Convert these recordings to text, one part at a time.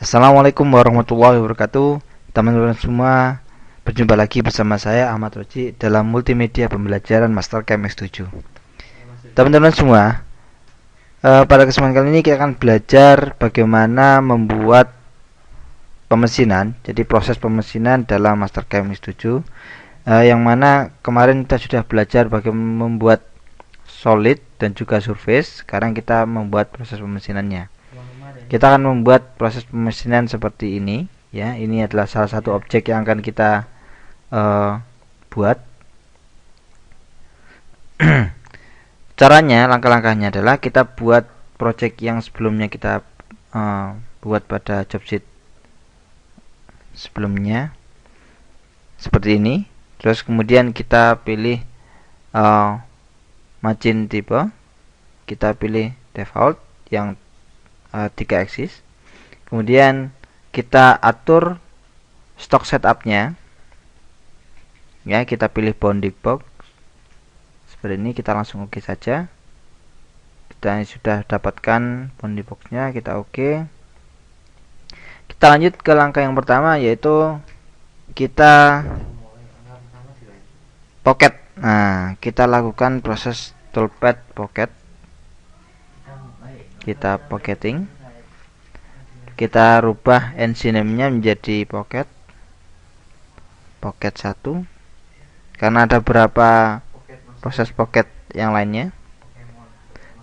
Assalamualaikum warahmatullahi wabarakatuh. Teman-teman semua, berjumpa lagi bersama saya Ahmad Roji dalam multimedia pembelajaran Master KMS 7. Teman-teman semua, pada kesempatan kali ini kita akan belajar bagaimana membuat pemesinan. Jadi proses pemesinan dalam Master KMS 7, yang mana kemarin kita sudah belajar bagaimana membuat solid dan juga surface. Sekarang kita membuat proses pemesinannya. Kita akan membuat proses pemesinan seperti ini, ya. Ini adalah salah satu objek yang akan kita buat. Caranya, langkah-langkahnya adalah kita buat project yang sebelumnya kita buat pada job sheet sebelumnya seperti ini. Terus kemudian kita pilih margin type, kita pilih default yang 3 axis. Kemudian kita atur stock setupnya, ya. Kita pilih bounding box seperti ini, kita langsung oke saja. Kita sudah dapatkan bounding boxnya, kita oke. Kita lanjut ke langkah yang pertama, yaitu kita pocket. Nah, kita lakukan proses toolpad pocket. Kita pocketing. Kita rubah NC name-nya menjadi pocket 1, karena ada beberapa proses pocket yang lainnya.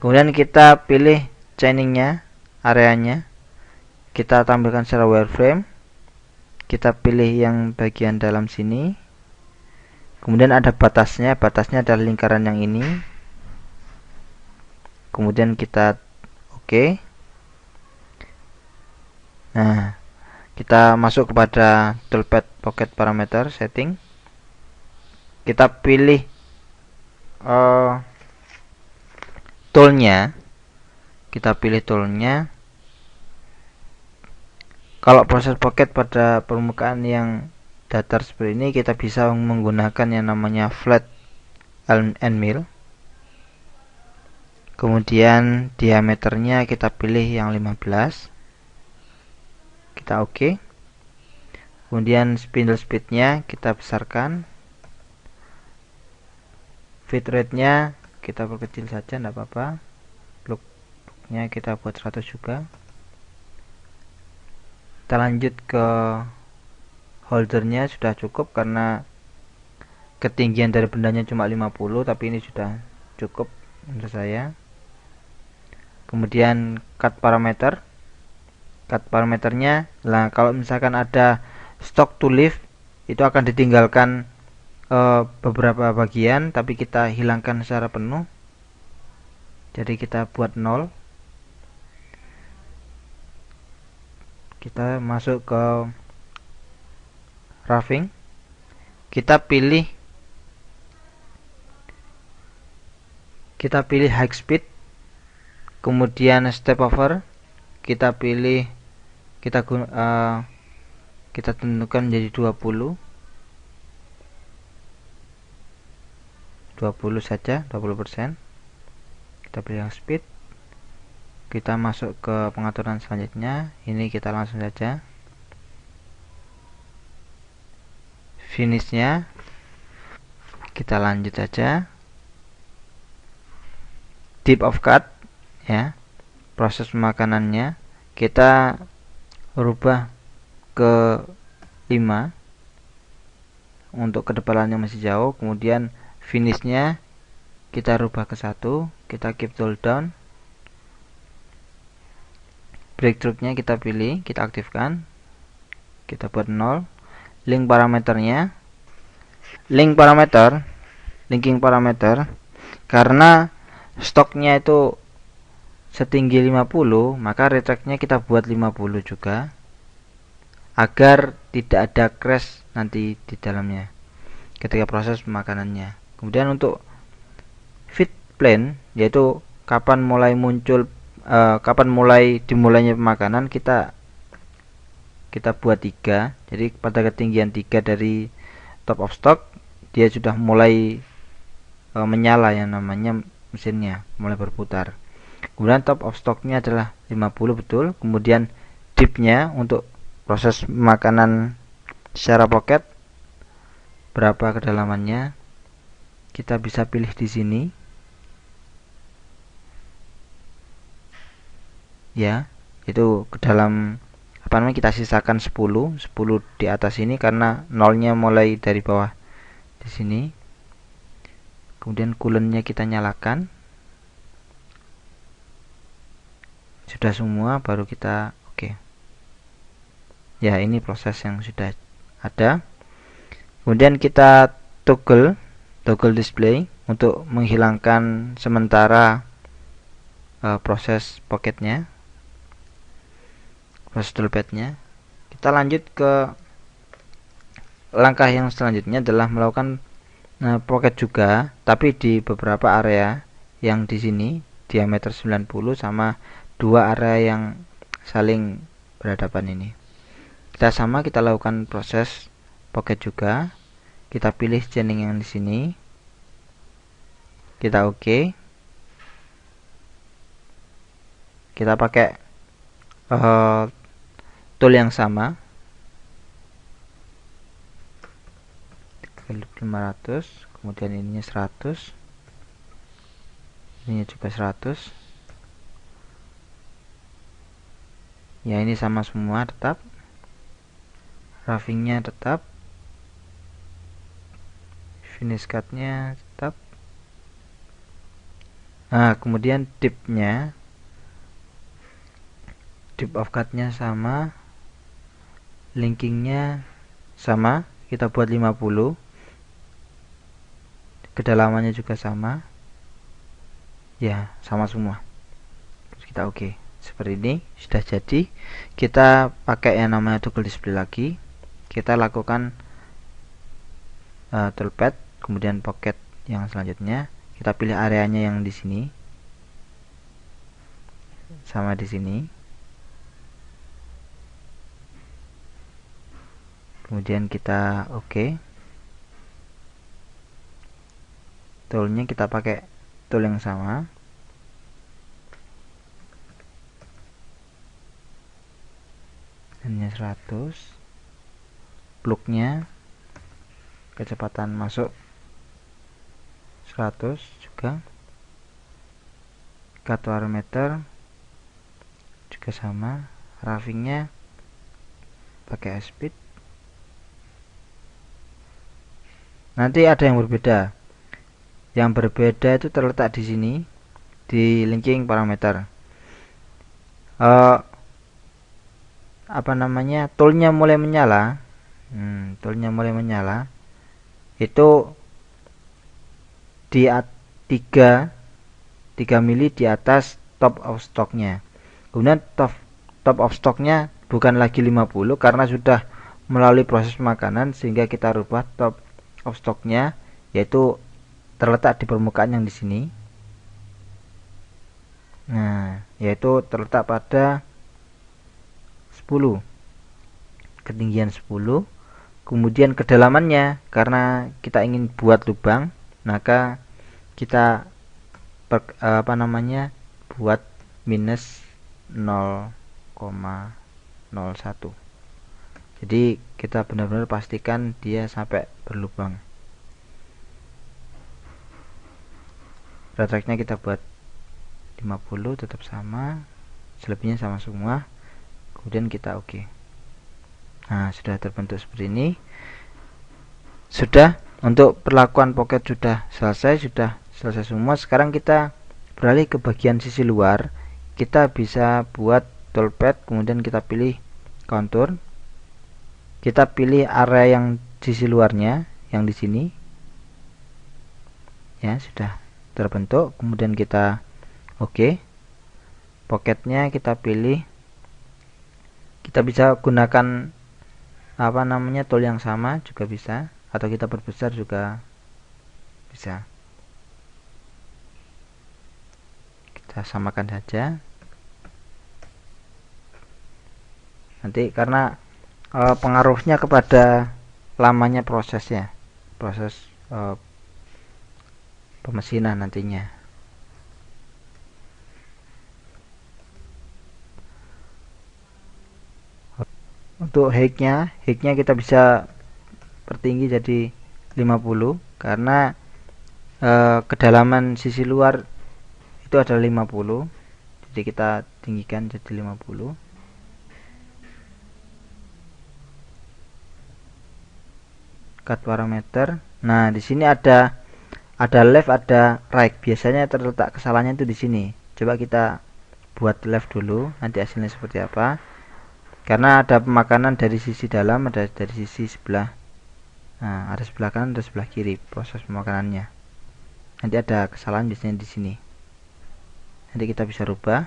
Kemudian kita pilih chaining-nya, areanya. Kita tampilkan secara wireframe. Kita pilih yang bagian dalam sini. Kemudian ada batasnya. Batasnya adalah lingkaran yang ini. Kemudian kita oke. Nah, kita masuk kepada toolpad pocket parameter setting. Kita pilih toolnya. Kita pilih toolnya. Kalau proses pocket pada permukaan yang datar seperti ini, kita bisa menggunakan yang namanya flat and mill. Kemudian diameternya kita pilih yang 15. Kita oke. Kemudian spindle speednya kita besarkan. Fit rate-nya kita perkecil saja, tidak apa-apa. Look-nya kita buat 100 juga. Kita lanjut ke holdernya, sudah cukup karena ketinggian dari bendanya cuma 50, tapi ini sudah cukup menurut saya. Kemudian cut parameternya, nah kalau misalkan ada stock to leave, itu akan ditinggalkan beberapa bagian, tapi kita hilangkan secara penuh. Jadi kita buat 0. Kita masuk ke roughing. Kita pilih high speed. Kemudian step over. Kita pilih, kita tentukan menjadi 20 saja, 20%. Kita pilih yang speed. Kita masuk ke pengaturan selanjutnya. Ini kita langsung saja. Finishnya kita lanjut saja. Depth of cut, ya. Proses pemakanannya kita rubah ke 5 untuk kedepalannya masih jauh. Kemudian finishnya kita rubah ke 1. Kita keep tool down. Breakthrough-nya kita pilih, kita aktifkan. Kita buat 0. Linking parameter, karena stoknya itu setinggi 50, maka retract-nya kita buat 50 juga, agar tidak ada crash nanti di dalamnya ketika proses pemakanannya. Kemudian untuk fit plane, yaitu kapan mulai dimulainya pemakanan, kita buat 3. Jadi pada ketinggian 3 dari top of stock, dia sudah mulai menyala yang namanya mesinnya, mulai berputar. Kemudian top of stocknya adalah 50 betul. Kemudian dipnya untuk proses makanan secara pocket berapa kedalamannya kita bisa pilih di sini ya, itu ke dalam apa namanya kita sisakan 10 di atas ini karena nolnya mulai dari bawah di sini. Kemudian coolant-nya kita nyalakan. Sudah semua baru kita oke. Ya, ini proses yang sudah ada. Kemudian kita toggle display untuk menghilangkan sementara proses pocketnya, proses toolpadnya. Kita lanjut ke langkah yang selanjutnya adalah melakukan pocket juga, tapi di beberapa area yang di sini diameter 90 sama dua area yang saling berhadapan ini. Kita lakukan proses pocket juga. Kita pilih chaining yang di sini. Kita oke. Kita pakai tool yang sama. 500, kemudian ininya 100. Ini juga 100. Ya, ini sama semua tetap. Roughingnya tetap. Finish cut-nya tetap. Nah, kemudian dip-nya, dip of cut-nya sama, linking-nya sama, kita buat 50. Kedalamannya juga sama. Ya, sama semua. Terus kita oke. Seperti ini sudah jadi. Kita pakai yang namanya toggle display lagi. Kita lakukan toolpad, kemudian pocket yang selanjutnya. Kita pilih areanya yang di sini. Sama di sini. Kemudian kita oke. Toolnya kita pakai tool yang sama. Hanya 100. Plugnya kecepatan masuk 100 juga. Cut parameter juga sama. Roughingnya pakai speed. Nanti ada yang berbeda. Yang berbeda itu terletak di sini di linking parameter. Apa namanya? Toolnya mulai menyala. Toolnya mulai menyala. Itu di 3 mili di atas top of stocknya. Kemudian top of stocknya bukan lagi 50 karena sudah melalui proses makanan, sehingga kita rubah top of stocknya yaitu terletak di permukaan yang di sini. Nah, yaitu terletak pada 10. Ketinggian 10. Kemudian kedalamannya, karena kita ingin buat lubang, maka kita buat minus 0,01. Jadi kita benar-benar pastikan dia sampai berlubang. Retract-nya kita buat 50, tetap sama, selebihnya sama semua. Kemudian kita oke. Nah, sudah terbentuk seperti ini. Sudah, untuk perlakuan pocket sudah selesai semua. Sekarang kita beralih ke bagian sisi luar. Kita bisa buat toolpad, kemudian kita pilih contour. Kita pilih area yang sisi luarnya, yang di sini. Ya, sudah terbentuk. Kemudian kita oke. Pocketnya kita pilih. Kita bisa gunakan tool yang sama juga bisa, atau kita perbesar juga bisa. Kita samakan saja. Nanti karena pengaruhnya kepada lamanya proses pemesinan nantinya. Untuk height-nya kita bisa pertinggi jadi 50 karena kedalaman sisi luar itu adalah 50, jadi kita tinggikan jadi 50. Cut parameter. Nah, di sini ada left, ada right. Biasanya terletak kesalahannya itu di sini. Coba kita buat left dulu, nanti hasilnya seperti apa. Karena ada pemakanan dari sisi dalam, ada dari sisi sebelah. Nah, ada sebelah kanan, ada sebelah kiri proses pemakanannya. Nanti ada kesalahan biasanya di sini. Nanti kita bisa rubah.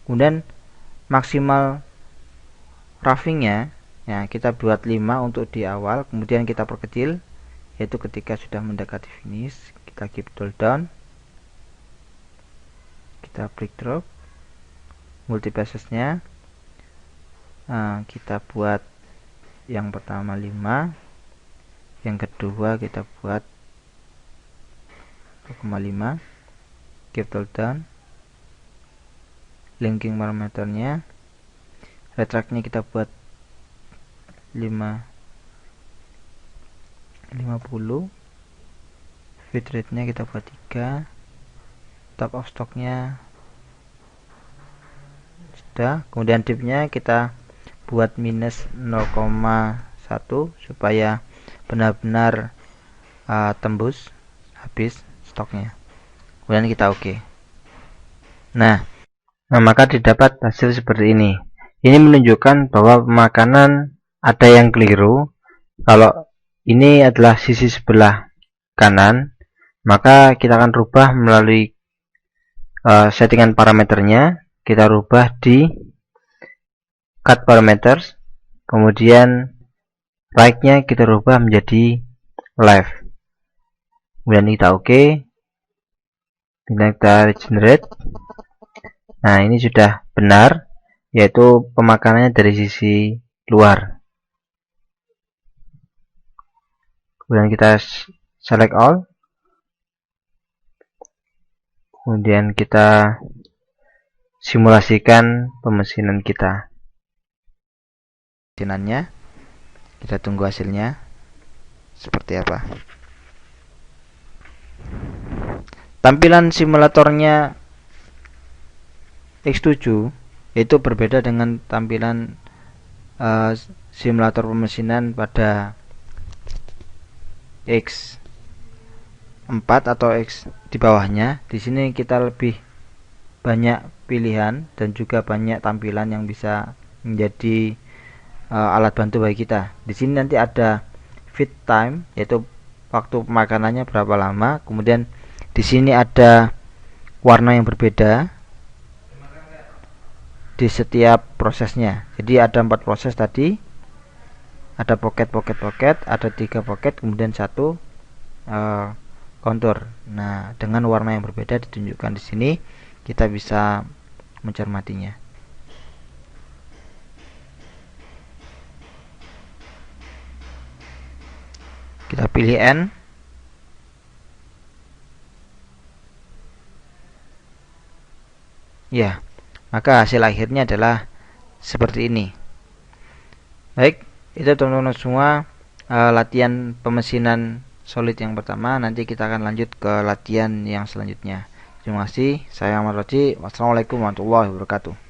Kemudian maksimal roughingnya, ya kita buat 5 untuk di awal, kemudian kita perkecil, yaitu ketika sudah mendekati finish. Kita keep tool down, kita break drop, multipassesnya kita buat yang pertama 5, yang kedua kita buat 2,5, keep tool down, linking parameternya, retract-nya kita buat 50, feed rate-nya kita buat 3, top of stock-nya sudah. Kemudian dip-nya kita buat minus 0,1 supaya benar-benar tembus habis stoknya. Kemudian kita oke. Nah, maka didapat hasil seperti ini. Ini menunjukkan bahwa pemakanan ada yang keliru. Kalau ini adalah sisi sebelah kanan, maka kita akan rubah melalui settingan parameternya. Kita rubah di cut parameters, kemudian right-nya kita rubah menjadi left. Kemudian kita oke. Kita regenerate. Nah, ini sudah benar, yaitu pemakanannya dari sisi luar. Kemudian kita select all, kemudian kita simulasikan pemesinan kita. Pemesinannya, kita tunggu hasilnya seperti apa. Tampilan simulatornya X7 itu berbeda dengan tampilan simulator pemesinan pada X4 atau X di bawahnya. Di sini kita lebih banyak pilihan dan juga banyak tampilan yang bisa menjadi alat bantu bagi kita. Di sini nanti ada feed time, yaitu waktu pemakanannya berapa lama. Kemudian di sini ada warna yang berbeda di setiap prosesnya. Jadi ada 4 proses tadi. Ada pocket, ada 3 pocket, kemudian 1 kontur. Nah, dengan warna yang berbeda ditunjukkan di sini, kita bisa mencermatinya. Kita pilih N. Ya, maka hasil akhirnya adalah seperti ini. Baik, itu teman-teman semua latihan pemesinan solid yang pertama. Nanti kita akan lanjut ke latihan yang selanjutnya. Terima kasih. Saya Ahmad Roji. Wassalamualaikum warahmatullahi wabarakatuh.